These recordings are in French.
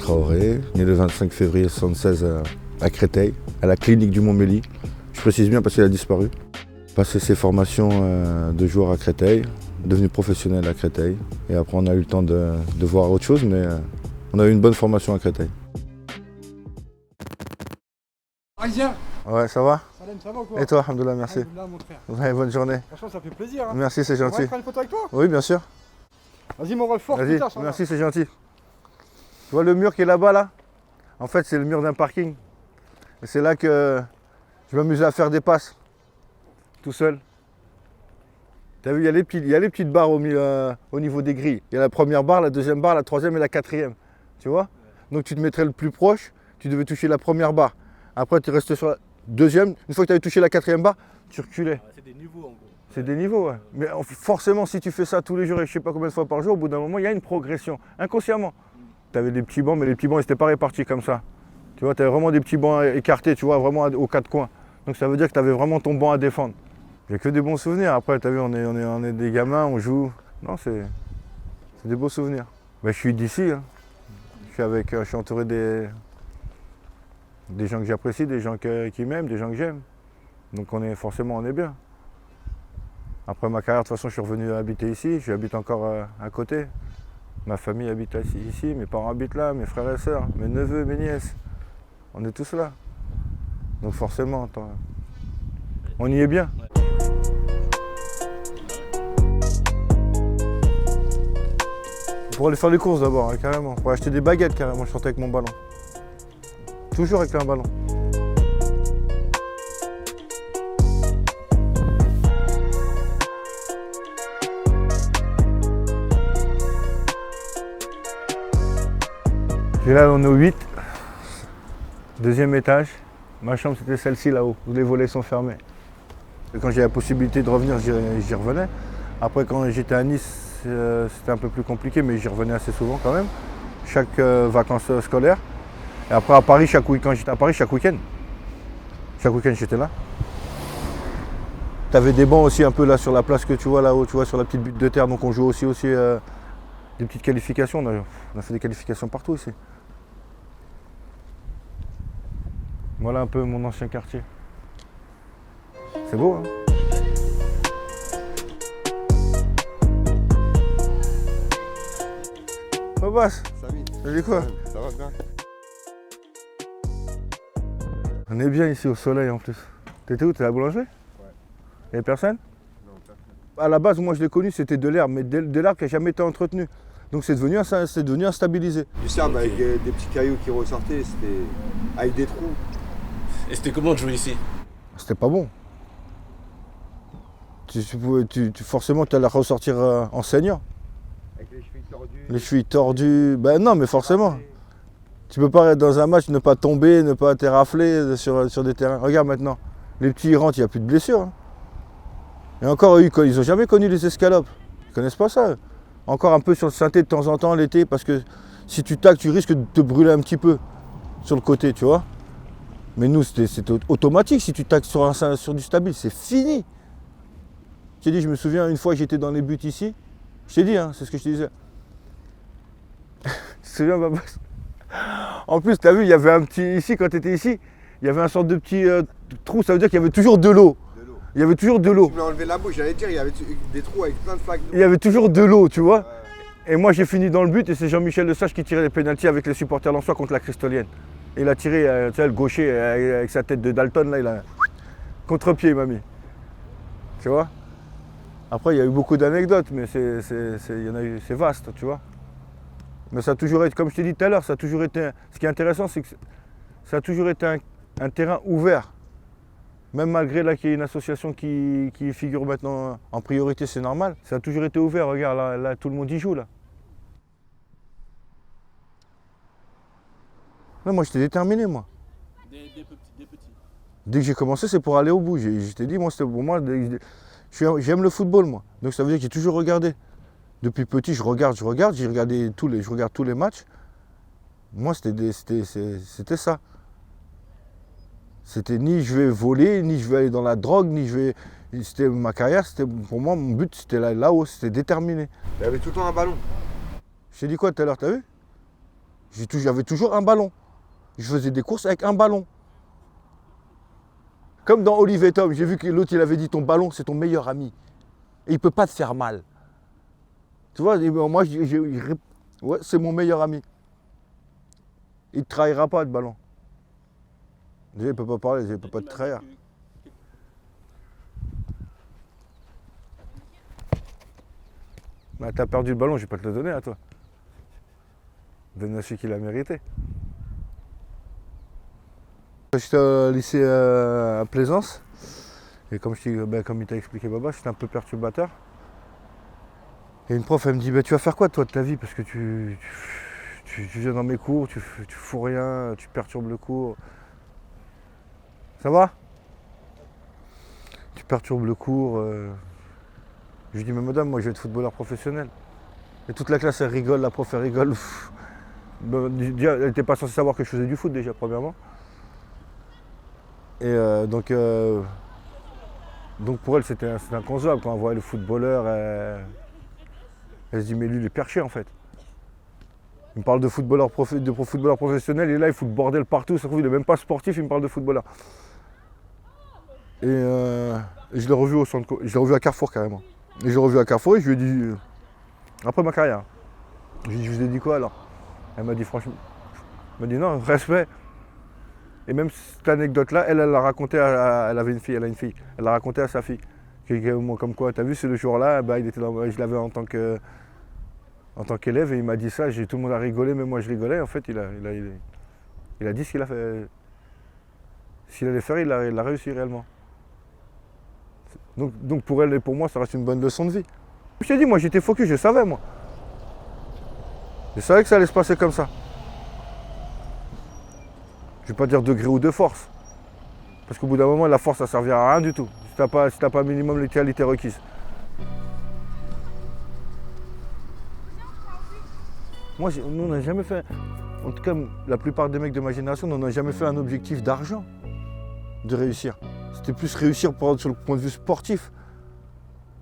Traoré, né le 25 février 1976 à Créteil, à la clinique du Montmélie. Je précise bien parce qu'il a disparu. Passé ses formations de joueur à Créteil, devenu professionnel à Créteil. Et après on a eu le temps de voir autre chose, mais on a eu une bonne formation à Créteil. Parisien. Ouais, ça va? Salem, ça va ou quoi? Et toi, alhamdoulilah, merci. Alhamdoulilah, mon frère. Ouais, bonne journée. Franchement, ça fait plaisir. Hein. Merci, c'est On va gentil. faire une photo avec toi? Oui, bien sûr. Vas-y, mon rôle fort, Vas-y, putain, ça va. merci, c'est gentil. Tu vois le mur qui est là-bas, là? En fait, c'est le mur d'un parking. Et c'est là que je m'amusais à faire des passes, tout seul. T'as vu, il y a les petites barres au niveau des grilles. Il y a la première barre, la deuxième barre, la troisième et la quatrième. Tu vois? Donc tu te mettrais le plus proche, tu devais toucher la première barre. Après, tu restais sur la deuxième. Une fois que tu avais touché la quatrième barre, tu reculais. C'est des niveaux en gros. C'est des niveaux, ouais. Mais forcément, si tu fais ça tous les jours et je sais pas combien de fois par jour, au bout d'un moment, il y a une progression, inconsciemment. Tu avais des petits bancs, mais les petits bancs, ils n'étaient pas répartis comme ça. Tu vois, tu avais vraiment des petits bancs écartés, tu vois, vraiment aux quatre coins. Donc ça veut dire que tu avais vraiment ton banc à défendre. J'ai que des bons souvenirs. Après, tu as vu, on est des gamins, on joue. Non, c'est des beaux souvenirs. Ben, je suis d'ici. Hein. Je suis entouré des gens que j'apprécie, des gens qui m'aiment, des gens que j'aime. Donc forcément, on est bien. Après ma carrière, de toute façon, je suis revenu habiter ici. J'habite encore à côté. Ma famille habite ici, mes parents habitent là, mes frères et sœurs, mes neveux, mes nièces. On est tous là. Donc forcément, on y est bien. Pour aller faire les courses d'abord, hein, carrément. Pour acheter des baguettes, carrément, je sortais avec mon ballon. Toujours avec un ballon. Et là, on est au 8, deuxième étage. Ma chambre, c'était celle-ci là-haut, où les volets sont fermés. Et quand j'ai la possibilité de revenir, j'y revenais. Après, quand j'étais à Nice, c'était un peu plus compliqué, mais j'y revenais assez souvent quand même. Chaque vacances scolaires. Et après, à Paris, quand j'étais à Paris, chaque week-end. Chaque week-end, j'étais là. Tu avais des bancs aussi un peu là sur la place que tu vois là-haut, tu vois, sur la petite butte de terre. Donc on joue aussi des petites qualifications. On a fait des qualifications partout ici. Voilà un peu mon ancien quartier. C'est beau, hein? Bobass, Samy, ça dit quoi? ça va bien? On est bien ici au soleil en plus. T'étais où? T'es à la boulangerie? Ouais. Y'a personne? Non, personne. À la base, moi je l'ai connu, c'était de l'herbe, mais de l'herbe qui n'a jamais été entretenu. Donc c'est devenu instabilisé. Du sable avec des petits cailloux qui ressortaient, c'était avec des trous. Et c'était comment de jouer ici? C'était pas bon. Forcément, tu allais ressortir en senior. Avec les chevilles tordues. Les chevilles tordues. Ben non, mais forcément. Tu peux pas être dans un match, ne pas tomber, ne pas t'érafler sur des terrains. Regarde maintenant, les petits ils rentrent, il n'y a plus de blessures. Hein. Et encore, ils n'ont jamais connu les escalopes. Ils ne connaissent pas ça. Encore un peu sur le synthé de temps en temps l'été, parce que si tu tacles, tu risques de te brûler un petit peu sur le côté, tu vois. Mais nous, c'était automatique. Si tu tacles sur du stable, c'est fini. Je t'ai dit, je me souviens, une fois, j'étais dans les buts ici. Je t'ai dit, hein, c'est ce que je te disais. Tu te souviens, Babas? En plus, tu as vu, il y avait un petit... Ici, quand tu étais ici, il y avait un sorte de petit trou. Ça veut dire qu'il y avait toujours de l'eau. Il y avait toujours de l'eau. Tu m'as enlevé la bouche, j'allais dire, il y avait des trous avec plein de flaques d'eau. Il y avait toujours de l'eau, tu vois. Et moi, j'ai fini dans le but et c'est Jean-Michel Lesage qui tirait les pénaltys avec les supporters lensois contre la Cristolienne. Et il a tiré, tu sais, le gaucher avec sa tête de Dalton, là, il a... Contre-pied, il m'a mis. Tu vois. Après, il y a eu beaucoup d'anecdotes, mais c'est vaste, tu vois. Mais ça a toujours été, comme je t'ai dit tout à l'heure, ça a toujours été... Ce qui est intéressant, c'est que ça a toujours été un terrain ouvert. Même malgré là qu'il y ait une association qui figure maintenant en priorité, c'est normal. Ça a toujours été ouvert, regarde, là tout le monde y joue, là. Là, moi, j'étais déterminé, moi. Des petits. Dès que j'ai commencé, c'est pour aller au bout. Je t'ai dit, moi, c'était pour moi... J'aime le football, moi. Donc ça veut dire que j'ai toujours regardé. Depuis petit, je regarde, je regarde tous les matchs. Moi, c'était ça. C'était ni je vais voler, ni je vais aller dans la drogue, ni je vais... C'était ma carrière, pour moi, mon but, c'était là-haut, c'était déterminé. Il y avait tout le temps un ballon. Je t'ai dit quoi tout à l'heure, t'as vu? J'avais toujours un ballon. Je faisais des courses avec un ballon. Comme dans Olivier Tom, j'ai vu que l'autre il avait dit ton ballon c'est ton meilleur ami. Et il ne peut pas te faire mal. Tu vois, moi ouais, c'est mon meilleur ami. Il ne te trahira pas de ballon. Déjà il ne peut pas parler, il ne peut pas te trahir. Bah, t'as perdu le ballon, je vais pas te le donner à toi. Donne à celui qui l'a mérité. J'étais au lycée à Plaisance. Et comme il t'a expliqué Baba, j'étais un peu perturbateur. Et une prof, elle me dit, bah, tu vas faire quoi toi de ta vie? Parce que tu viens dans mes cours, tu fous rien, tu perturbes le cours. Ça va? Tu perturbes le cours. Je lui dis, mais madame, moi je vais être footballeur professionnel. Et toute la classe, elle rigole, la prof, elle rigole. Déjà, elle n'était pas censée savoir que je faisais du foot déjà, premièrement. Et donc pour elle, c'était inconcevable. Quand on voyait le footballeur, elle se dit, mais lui, il est perché en fait. Il me parle de footballeur professionnel, et là, il fout le bordel partout. Ça se trouve, il n'est même pas sportif, il me parle de footballeur. Et je l'ai revu je l'ai revu à Carrefour carrément. Et je l'ai revu à Carrefour et je lui ai dit, après ma carrière, je lui ai dit, je vous ai dit quoi alors? Elle m'a dit franchement, elle m'a dit non, respect. Et même cette anecdote-là, elle l'a raconté elle avait une fille, elle a une fille. Elle l'a raconté à sa fille. Comme quoi, t'as vu, c'est le jour-là, bah, je l'avais en tant qu'élève et il m'a dit ça, tout le monde a rigolé, mais moi je rigolais. En fait, il a dit ce qu'il a fait. S'il allait faire, il l'a réussi réellement. Donc pour elle et pour moi, ça reste une bonne leçon de vie. Je t'ai dit, moi j'étais focus, je savais moi. Je savais que ça allait se passer comme ça. Je ne vais pas dire de gré ou de force. Parce qu'au bout d'un moment, la force, ça ne servira à rien du tout. Si tu n'as pas minimum les qualités requises. Moi, nous, on n'a jamais fait, en tout cas, la plupart des mecs de ma génération, on n'a jamais fait un objectif d'argent, de réussir. C'était plus réussir sur le point de vue sportif.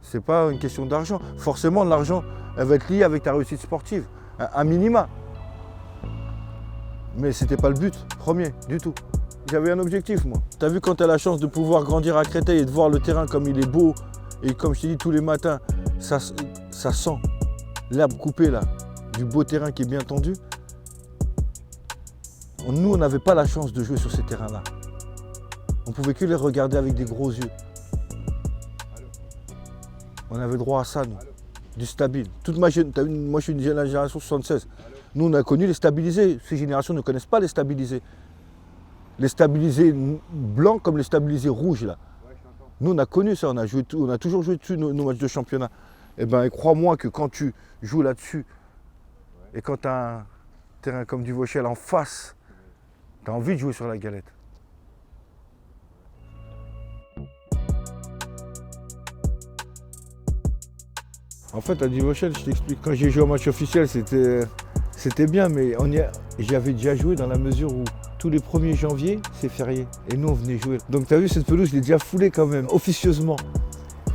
C'est pas une question d'argent. Forcément, l'argent, elle va être liée avec ta réussite sportive, un minima. Mais c'était pas le but premier, du tout. J'avais un objectif, moi. T'as vu quand t'as la chance de pouvoir grandir à Créteil et de voir le terrain comme il est beau, et comme je t'ai dit tous les matins, ça sent l'herbe coupée là, du beau terrain qui est bien tendu. Nous, on n'avait pas la chance de jouer sur ces terrains-là. On pouvait que les regarder avec des gros yeux. On avait droit à ça, nous. Du stable. Moi, je suis une génération 76. Nous, on a connu les stabilisés. Ces générations ne connaissent pas les stabilisés. Les stabilisés blancs comme les stabilisés rouges, là. Nous, on a connu ça. On a toujours joué dessus nos matchs de championnat. Eh bien, crois-moi que quand tu joues là-dessus, et quand tu as un terrain comme du Vauchel en face, tu as envie de jouer sur la galette. En fait, à Duvauchel, je t'explique, quand j'ai joué au match officiel, c'était bien, mais j'avais déjà joué dans la mesure où tous les 1er janvier, c'est férié. Et nous, on venait jouer. Donc, tu as vu, cette pelouse, je l'ai déjà foulée quand même, officieusement.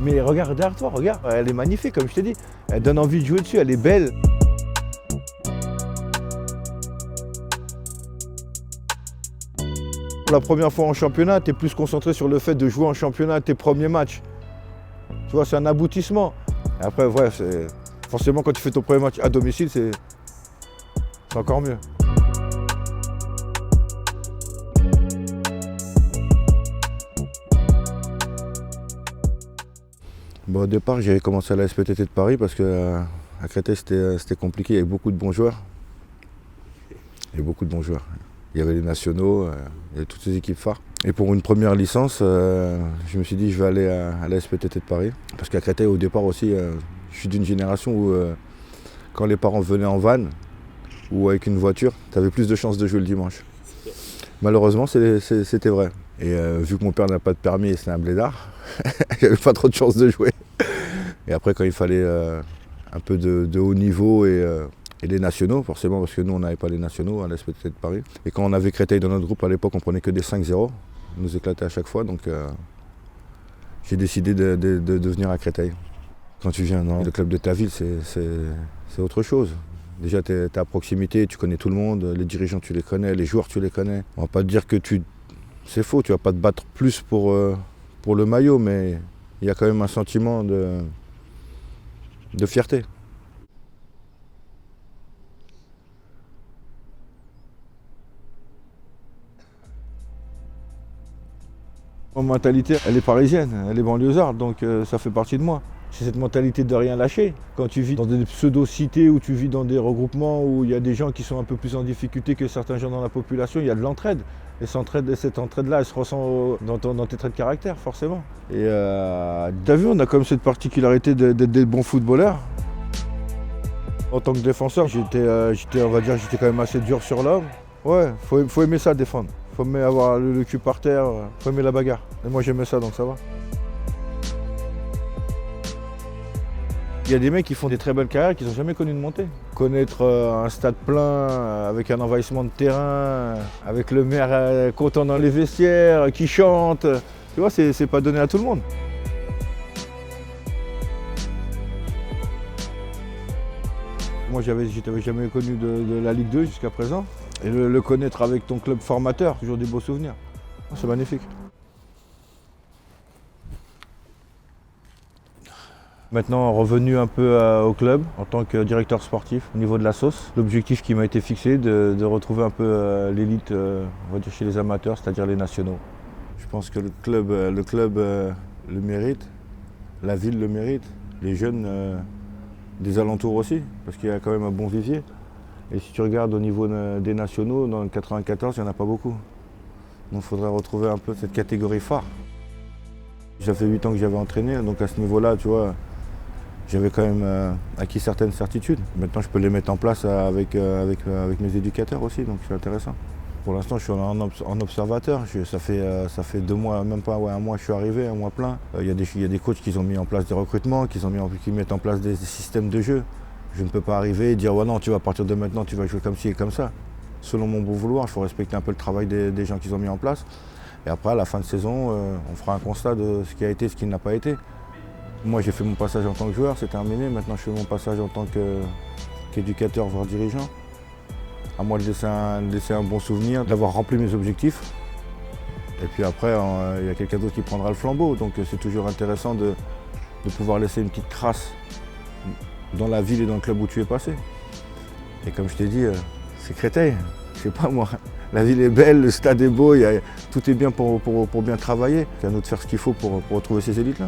Mais regarde derrière toi, regarde, elle est magnifique, comme je t'ai dit. Elle donne envie de jouer dessus, elle est belle. La première fois en championnat, tu es plus concentré sur le fait de jouer en championnat tes premiers matchs. Tu vois, c'est un aboutissement. Et après, ouais, forcément, quand tu fais ton premier match à domicile, c'est encore mieux. Bon, au départ, j'avais commencé à la SPTT de Paris parce qu'à Créteil, c'était compliqué. Il y avait beaucoup de bons joueurs. Il y avait les nationaux, il y avait toutes ces équipes phares. Et pour une première licence, je me suis dit je vais aller à la SPTT de Paris. Parce qu'à Créteil, au départ aussi, je suis d'une génération où quand les parents venaient en van ou avec une voiture, tu avais plus de chances de jouer le dimanche. Malheureusement, c'était vrai. Et vu que mon père n'a pas de permis et c'est un blédard, j'avais pas trop de chances de jouer. Et après, quand il fallait un peu de haut niveau et les nationaux, forcément, parce que nous, on n'avait pas les nationaux à la SPTT de Paris. Et quand on avait Créteil dans notre groupe, à l'époque, on prenait que des 5-0. On nous éclatait à chaque fois, donc j'ai décidé de venir à Créteil. Quand tu viens dans le club de ta ville, c'est autre chose. Déjà, tu es à proximité, tu connais tout le monde, les dirigeants, tu les connais, les joueurs, tu les connais. On va pas te dire que c'est faux, tu vas pas te battre plus pour le maillot, mais il y a quand même un sentiment de fierté. Mon mentalité, elle est parisienne, elle est banlieusarde, donc ça fait partie de moi. C'est cette mentalité de rien lâcher. Quand tu vis dans des pseudo-cités, où tu vis dans des regroupements, où il y a des gens qui sont un peu plus en difficulté que certains gens dans la population, il y a de l'entraide. Et cette entraide-là, elle se ressent dans tes traits de caractère, forcément. Et t'as vu, on a quand même cette particularité d'être des bons footballeurs. En tant que défenseur, j'étais quand même assez dur sur l'homme. Ouais, faut aimer ça, défendre. Faut aimer avoir le cul par terre, faut aimer la bagarre. Et moi j'aimais ça, donc ça va. Il y a des mecs qui font des très belles carrières qui n'ont jamais connu de montée. Connaître un stade plein, avec un envahissement de terrain, avec le maire content dans les vestiaires, qui chante, tu vois, c'est pas donné à tout le monde. Moi, j'avais jamais connu de la Ligue 2 jusqu'à présent. Et le connaître avec ton club formateur, toujours des beaux souvenirs. C'est magnifique. Maintenant, revenu un peu au club en tant que directeur sportif au niveau de la sauce. L'objectif qui m'a été fixé, de retrouver un peu l'élite, on va dire chez les amateurs, c'est-à-dire les nationaux. Je pense que le club le mérite, la ville le mérite, les jeunes des alentours aussi, parce qu'il y a quand même un bon vivier. Et si tu regardes au niveau des nationaux, dans le 94, il n'y en a pas beaucoup. Donc il faudrait retrouver un peu cette catégorie phare. Ça fait 8 ans que j'avais entraîné, donc à ce niveau-là, tu vois, j'avais quand même acquis certaines certitudes. Maintenant, je peux les mettre en place avec mes éducateurs aussi, donc c'est intéressant. Pour l'instant, je suis en observateur. Ça fait 2 mois, même pas un mois, je suis arrivé, un mois plein. Il y a des coachs qui ont mis en place des recrutements, qui mettent en place des systèmes de jeu. Je ne peux pas arriver et dire ouais, non, tu vas à partir de maintenant, tu vas jouer comme ci et comme ça. Selon mon bon vouloir, il faut respecter un peu le travail des gens qu'ils ont mis en place. Et après, à la fin de saison, on fera un constat de ce qui a été et ce qui n'a pas été. Moi, j'ai fait mon passage en tant que joueur, c'est terminé. Maintenant, je fais mon passage en tant qu'éducateur, voire dirigeant. À moi de laisser un bon souvenir, d'avoir rempli mes objectifs. Et puis après, il y a quelqu'un d'autre qui prendra le flambeau. Donc c'est toujours intéressant de pouvoir laisser une petite trace dans la ville et dans le club où tu es passé. Et comme je t'ai dit, c'est Créteil. Je sais pas moi, la ville est belle, le stade est beau, tout est bien pour bien travailler. C'est à nous de faire ce qu'il faut pour retrouver ces élites-là.